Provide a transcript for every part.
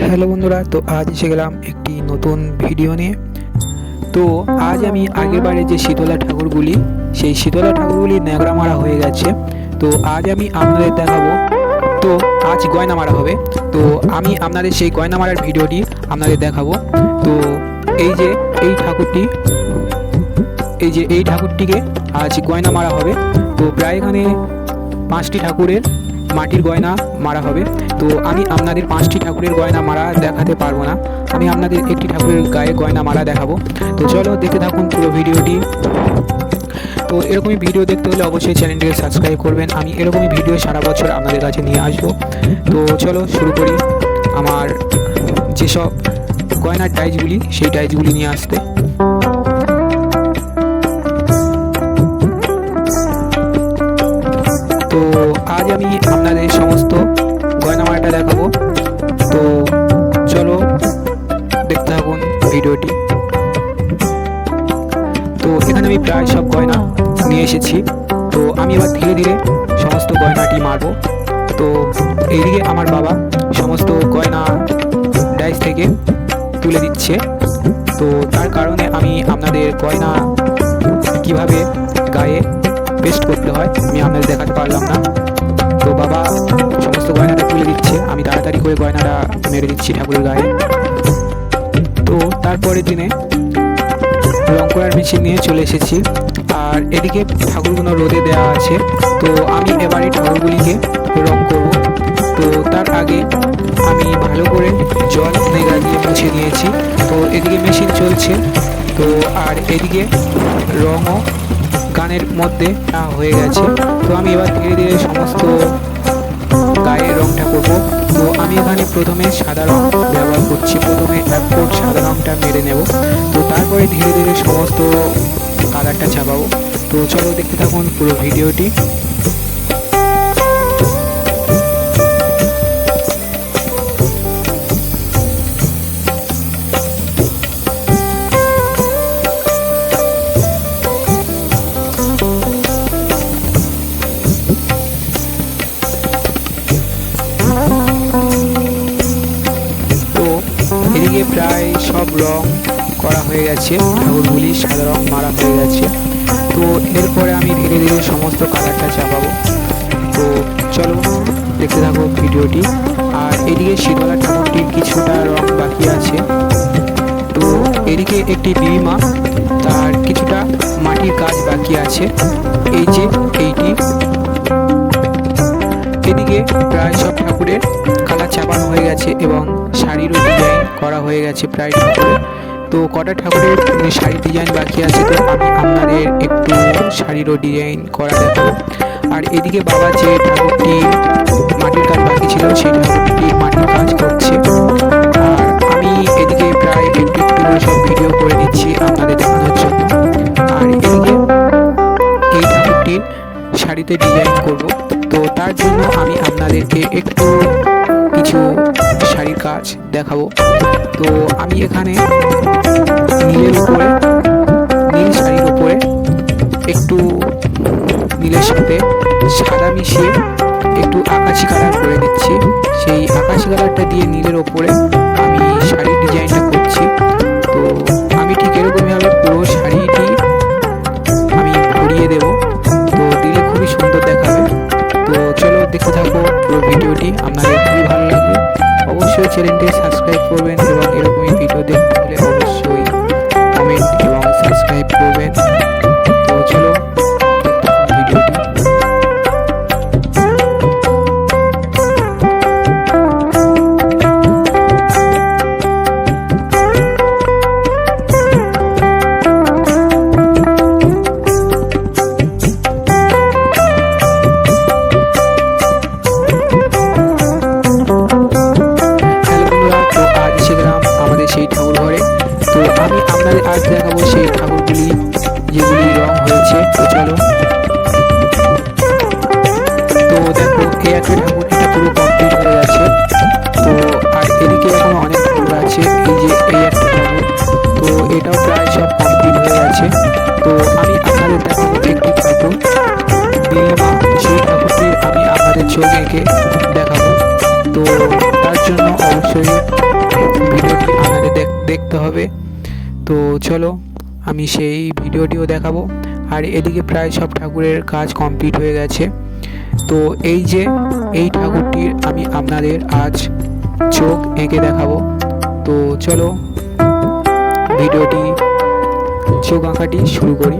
Hello বন্ধুরা, তো আজ এসে গেলাম একটি নতুন ভিডিও নিয়ে। তো আজ আমি আগেরবারে যে শীতলা ঠাকুরগুলি, সেই শীতলা ঠাকুরগুলি ন্যাকড়া মারা হয়ে গেছে। তো আজ আমি আপনাদের দেখাবো। তো আজ গয়না মারা হবে, তো আমি আপনাদের সেই গয়না মারার ভিডিওটি আপনাদের দেখাবো। তো এই যে এই ঠাকুরটিকে আজ গয়না মারা হবে। তো প্রায় এখানে 5টি ঠাকুরের মাটির গয়না মারা হবে। তো আমি আপনাদের 5টি ঠাকুরের গয়না মারা দেখাতে পারবো না, আমি আপনাদের একটি ঠাকুরের গায়ে গয়না মারা দেখাবো। তো চলো দেখতে থাকুন পুরো ভিডিওটি। তো এরকমই ভিডিও দেখতে হলে অবশ্যই চ্যানেলটিকে সাবস্ক্রাইব করবেন। আমি এরকমই ভিডিও সারা বছর আপনাদের কাছে নিয়ে আসবো। তো চলো শুরু করি আমার যেসব গয়নার টাইজগুলি, সেই টাইজগুলি নিয়ে আসতে। তো আজ আমি আপনাদের সমস্ত গয়নামালাটা দেখাবো। তো চলো দেখতে থাকুন ভিডিওটি। তো এখানে আমি প্রায় সব গয়না নিয়ে এসেছি। তো আমি এবার ধীরে ধীরে সমস্ত গয়নাটি মারবো। তো এইদিকে আমার বাবা সমস্ত গয়না ডাইস থেকে তুলে দিচ্ছে। তো তার কারণে আমি আপনাদের গয়না কিভাবে গায়ে পেস্ট করতে হয় আমি আপনাদের দেখাতে পারলাম না। তো বাবা সমস্ত গয়নাটা তুলে দিচ্ছে, আমি তাড়াতাড়ি করে গয়নাটা মেরে দিচ্ছি ঠাকুরের গায়ে। তো তারপরের দিনে রং করার মেশিন নিয়ে চলে এসেছি, আর এদিকে ঠাকুরগুলো রোদে দেওয়া আছে। তো আমি এবারে ঠাকুরগুলিকে রং করব। তো তার আগে আমি ভালো করে জল নেগা দিয়ে মুছে নিয়েছি। তো এদিকে মেশিন চলছে। তো আর এদিকে রঙও গানের মধ্যে হয়ে গেছে। তো আমি এবার ধীরে ধীরে সমস্ত গায়ে রংটা করব। তো আমি এখানে প্রথমে সাদা রং ব্যবহার করছি। প্রথমে 1 কোট সাদা রংটা মেরে নেব। তো তারপরে ধীরে ধীরে সমস্ত কালারটা ছাপাবো। তো চলো দেখতে থাকুন পুরো ভিডিওটি। এদিকে প্রায় সব রং করা হয়ে গেছে, ঠাকুরগুলি সাদা রং মারা হয়ে গেছে। তো এরপরে আমি ধীরে ধীরে সমস্ত কালারটা চাপাবো। তো চলো দেখতে থাকো ভিডিওটি। আর এদিকে শীতলা ঠাকুরটির কিছুটা রং বাকি আছে। তো এদিকে একটি বিমা, তার কিছুটা মাটির কাজ বাকি আছে। এই যে এইটি, এদিকে প্রায় সব ঠাকুরের কালার চাপানো হয়ে গেছে এবং শাড়িরও ডিজাইন করা হয়ে গেছে প্রায় ঠাকুরের। তো কটা ঠাকুরের শাড়ি ডিজাইন বাকি আছে, তো আমি আপনাদের একটু শাড়িরও ডিজাইন করা দেখাবো। আর এদিকে বাবা যে ঠাকুরটি মাটির কাজ বাকি ছিল, সেই ঠাকুরটি মাটির কাজ করছে। আর আমি এদিকে প্রায় একটু সব ভিডিও করে দিচ্ছি আপনাদের দেখানোর জন্য। আর এদিকে এই ঠাকুরটির শাড়িতে ডিজাইন করব। তো তার জন্য আমি আপনাদেরকে একটু কিছু শাড়ির কাজ দেখাবো। তো আমি এখানে নীল শাড়ির উপরে একটু নীলের সাথে সাদা মিশিয়ে একটু আকাশি কালার করে দিচ্ছি। সেই আকাশি কালারটা দিয়ে নীলের ওপরে আমি শাড়ির ডিজাইনটা করছি। তো আমি ঠিক এরকমভাবে পুরো শাড়িটি আমি ভরিয়ে দেব। তো দিলে খুবই সুন্দর দেখাবে। তো চলো দেখতে থাকো পুরো ভিডিওটি, আপনাদের খুবই ভালো লাগবে। অবশ্যই চ্যানেলটি সাবস্ক্রাইব করবেন এবং এরকমই ভিডিও দেখতে হলে অবশ্যই কমেন্ট এবং সাবস্ক্রাইব করবেন। তো চলো ভিডিওটি। সেই ঠাকুর ঘরে। তো আমি আপনাদের আজ দেখাবো সেই ঠাকুরগুলি যেগুলি রং হয়েছে। তো চলো। তো দেখো এই একটা ঠাকুর, এটা পুরো কমপ্লিট হয়ে গেছে। তো আর এদিকে এখনো অনেক ঠাকুর আছে। এই যে এই একটা ঠাকুর, তো এটাও প্রায় সব কমপ্লিট হয়ে গেছে। তো আমি আপনাদের দেখাবো একটি ঠাকুর বিমা, সেই ঠাকুরটি আমি আপনাদের চোখ এঁকে দেখাবো। তো তার জন্য অবশ্যই দেখতে হবে। তো চলো আমি সেই ভিডিওটিও দেখাবো। আর এদিকে প্রায় সব ঠাকুরের কাজ কমপ্লিট হয়ে গেছে। তো এই যে এই ঠাকুরটির আমি আপনাদের আজ চোখ এঁকে দেখাবো। তো চলো ভিডিওটি চোখ আঁকাটি শুরু করি।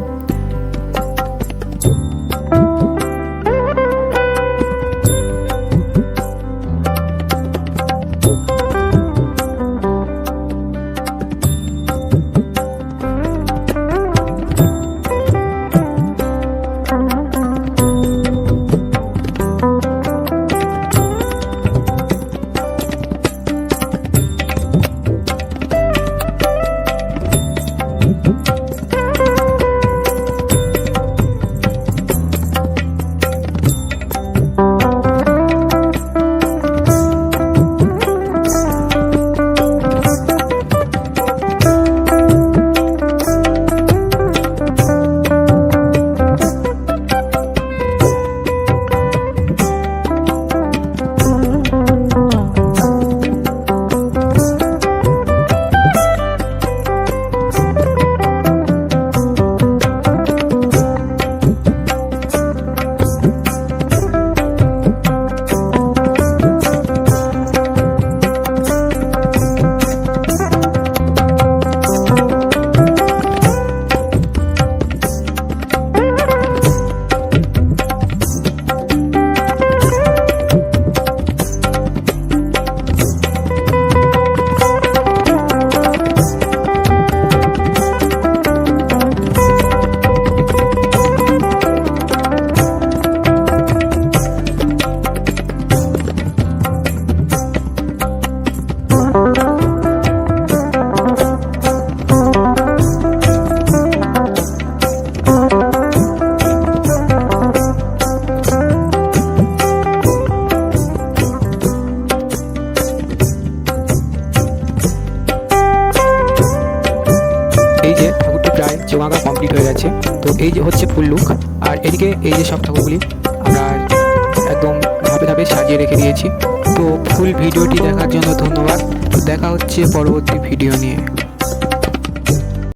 চোখ আঁকা কমপ্লিট হয়ে গেছে। তো এই যে হচ্ছে ফুল লুক। আর এদিকে এই যে সব ঠাকুরগুলি আমরা একদম ধাপে ধাপে সাজিয়ে রেখে দিয়েছি। তো ফুল ভিডিওটি দেখার জন্য ধন্যবাদ। দেখা হচ্ছে পরবর্তী ভিডিও নিয়ে।